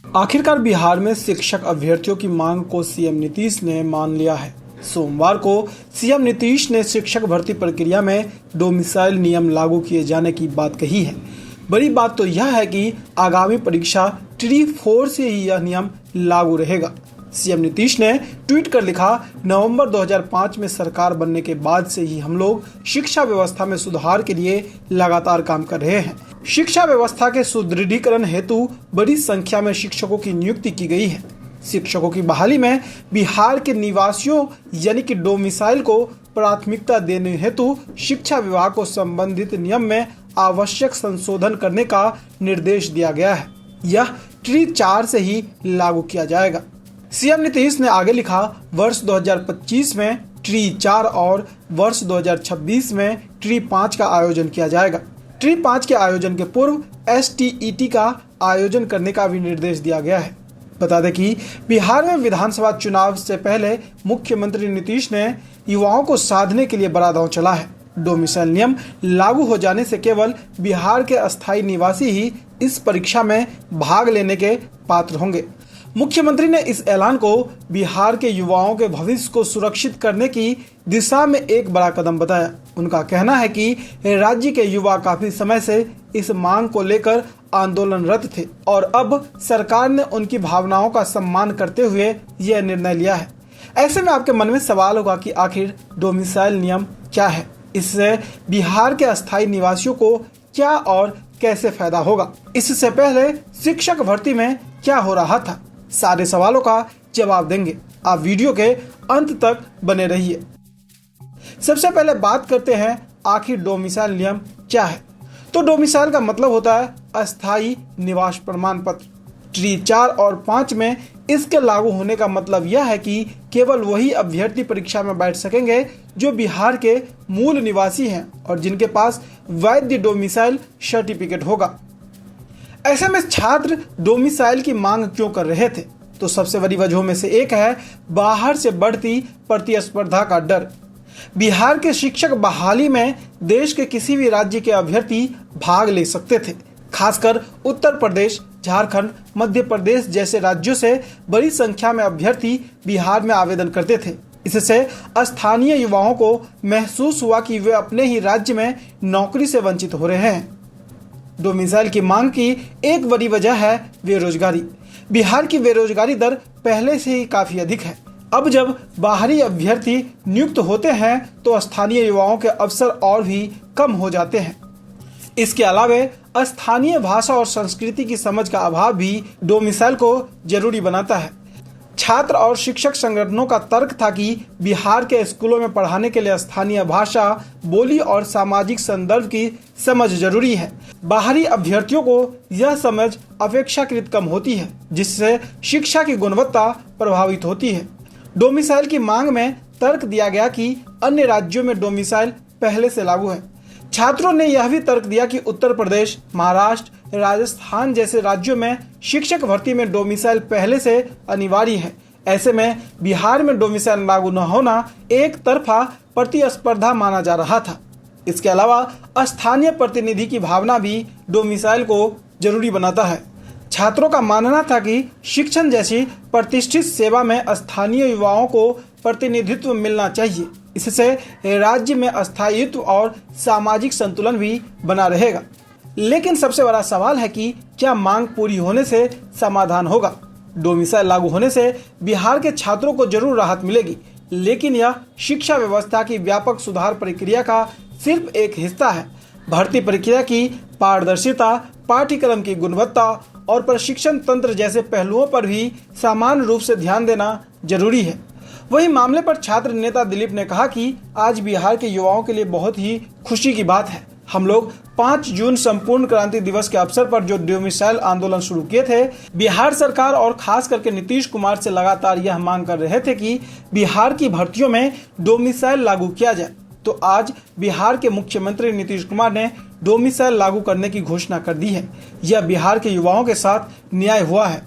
आखिरकार बिहार में शिक्षक अभ्यर्थियों की मांग को सीएम नीतीश ने मान लिया है। सोमवार को सीएम नीतीश ने शिक्षक भर्ती प्रक्रिया में डोमिसाइल नियम लागू किए जाने की बात कही है। बड़ी बात तो यह है कि आगामी परीक्षा ट्री 4 से ही यह नियम लागू रहेगा। सीएम नीतीश ने ट्वीट कर लिखा, नवंबर 2005 में सरकार बनने के बाद से ही हम लोग शिक्षा व्यवस्था में सुधार के लिए लगातार काम कर रहे हैं। शिक्षा व्यवस्था के सुदृढ़ीकरण हेतु बड़ी संख्या में शिक्षकों की नियुक्ति की गई है। शिक्षकों की बहाली में बिहार के निवासियों यानी कि डोमिसाइल को प्राथमिकता देने हेतु शिक्षा विभाग को संबंधित नियम में आवश्यक संशोधन करने का निर्देश दिया गया है। यह ट्री 4 से ही लागू किया जाएगा। सीएम नीतीश ने आगे लिखा, वर्ष 2025 में ट्री 4 और वर्ष 2026 में ट्री 5 का आयोजन किया जाएगा। ट्री 5 के आयोजन के पूर्व STET का आयोजन करने का भी निर्देश दिया गया है। बता दें कि बिहार में विधानसभा चुनाव से पहले मुख्यमंत्री नीतीश ने युवाओं को साधने के लिए बड़ा दांव चला है। डोमिसाइल नियम लागू हो जाने से केवल बिहार के अस्थायी निवासी ही इस परीक्षा में भाग लेने के पात्र होंगे। मुख्यमंत्री ने इस ऐलान को बिहार के युवाओं के भविष्य को सुरक्षित करने की दिशा में एक बड़ा कदम बताया। उनका कहना है कि राज्य के युवा काफी समय से इस मांग को लेकर आंदोलनरत थे और अब सरकार ने उनकी भावनाओं का सम्मान करते हुए यह निर्णय लिया है। ऐसे में आपके मन में सवाल होगा कि आखिर डोमिसाइल नियम क्या है, इससे बिहार के अस्थायी निवासियों को क्या और कैसे फायदा होगा। इससे पहले शिक्षक भर्ती में क्या हो रहा था, सारे सवालों का जवाब देंगे। आप वीडियो के अंत तक बने रहिए। सबसे पहले बात करते हैं आखिर डोमिसाइल नियम क्या है। तो डोमिसाइल का मतलब होता है अस्थायी निवास प्रमाण पत्र। ट्री 4 और 5 में इसके लागू होने का मतलब यह है कि केवल वही अभ्यर्थी परीक्षा में बैठ सकेंगे जो बिहार के मूल निवासी हैं और जिनके पास वैध डोमिसाइल सर्टिफिकेट होगा। ऐसे में छात्र डोमिसाइल की मांग क्यों कर रहे थे? तो सबसे बड़ी वजहों में से एक है बाहर से बढ़ती प्रतिस्पर्धा का डर। बिहार के शिक्षक बहाली में देश के किसी भी राज्य के अभ्यर्थी भाग ले सकते थे। खासकर उत्तर प्रदेश, झारखंड, मध्य प्रदेश जैसे राज्यों से बड़ी संख्या में अभ्यर्थी बिहार में आवेदन करते थे। इससे स्थानीय युवाओं को महसूस हुआ कि वे अपने ही राज्य में नौकरी से वंचित हो रहे हैं। डोमिसाइल की मांग की एक बड़ी वजह है बेरोजगारी। बिहार की बेरोजगारी दर पहले से ही काफी अधिक है। अब जब बाहरी अभ्यर्थी नियुक्त होते हैं तो स्थानीय युवाओं के अवसर और भी कम हो जाते हैं। इसके अलावा स्थानीय भाषा और संस्कृति की समझ का अभाव भी डोमिसाइल को जरूरी बनाता है। छात्र और शिक्षक संगठनों का तर्क था कि बिहार के स्कूलों में पढ़ाने के लिए स्थानीय भाषा, बोली और सामाजिक संदर्भ की समझ जरूरी है। बाहरी अभ्यर्थियों को यह समझ अपेक्षाकृत कम होती है, जिससे शिक्षा की गुणवत्ता प्रभावित होती है। डोमिसाइल की मांग में तर्क दिया गया कि अन्य राज्यों में डोमिसाइल पहले से लागू है। छात्रों ने यह भी तर्क दिया कि उत्तर प्रदेश, महाराष्ट्र, राजस्थान जैसे राज्यों में शिक्षक भर्ती में डोमिसाइल पहले से अनिवार्य है। ऐसे में बिहार में डोमिसाइल लागू न होना एक तरफा प्रतिस्पर्धा माना जा रहा था। इसके अलावा स्थानीय प्रतिनिधि की भावना भी डोमिसाइल को जरूरी बनाता है। छात्रों का मानना था कि शिक्षण जैसी प्रतिष्ठित सेवा में स्थानीय युवाओं को प्रतिनिधित्व मिलना चाहिए। इससे राज्य में स्थायित्व और सामाजिक संतुलन भी बना रहेगा। लेकिन सबसे बड़ा सवाल है कि क्या मांग पूरी होने से समाधान होगा? डोमिसाइल लागू होने से बिहार के छात्रों को जरूर राहत मिलेगी, लेकिन यह शिक्षा व्यवस्था की व्यापक सुधार प्रक्रिया का सिर्फ एक हिस्सा है। भर्ती प्रक्रिया की पारदर्शिता, पाठ्यक्रम की गुणवत्ता और प्रशिक्षण तंत्र जैसे पहलुओं पर भी समान रूप से ध्यान देना जरूरी है। वही मामले पर छात्र नेता दिलीप ने कहा कि आज बिहार के युवाओं के लिए बहुत ही खुशी की बात है। हम लोग 5 जून संपूर्ण क्रांति दिवस के अवसर पर जो डोमिसाइल आंदोलन शुरू किए थे, बिहार सरकार और खास करके नीतीश कुमार से लगातार यह मांग कर रहे थे कि बिहार की भर्तियों में डोमिसाइल लागू किया जाए। तो आज बिहार के मुख्यमंत्री नीतीश कुमार ने डोमिसाइल लागू करने की घोषणा कर दी है। यह बिहार के युवाओं के साथ न्याय हुआ है।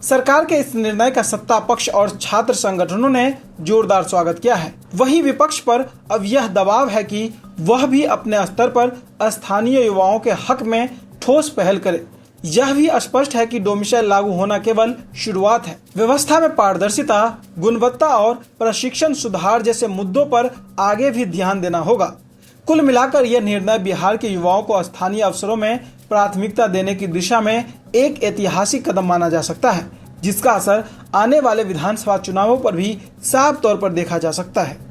सरकार के इस निर्णय का सत्ता पक्ष और छात्र संगठनों ने जोरदार स्वागत किया है। वहीं विपक्ष पर अब यह दबाव है कि वह भी अपने स्तर पर स्थानीय युवाओं के हक में ठोस पहल करे। यह भी स्पष्ट है कि डोमिसाइल लागू होना केवल शुरुआत है। व्यवस्था में पारदर्शिता, गुणवत्ता और प्रशिक्षण सुधार जैसे मुद्दों पर आगे भी ध्यान देना होगा। कुल मिलाकर यह निर्णय बिहार के युवाओं को स्थानीय अवसरों में प्राथमिकता देने की दिशा में एक ऐतिहासिक कदम माना जा सकता है, जिसका असर आने वाले विधानसभा चुनावों पर भी साफ तौर पर देखा जा सकता है।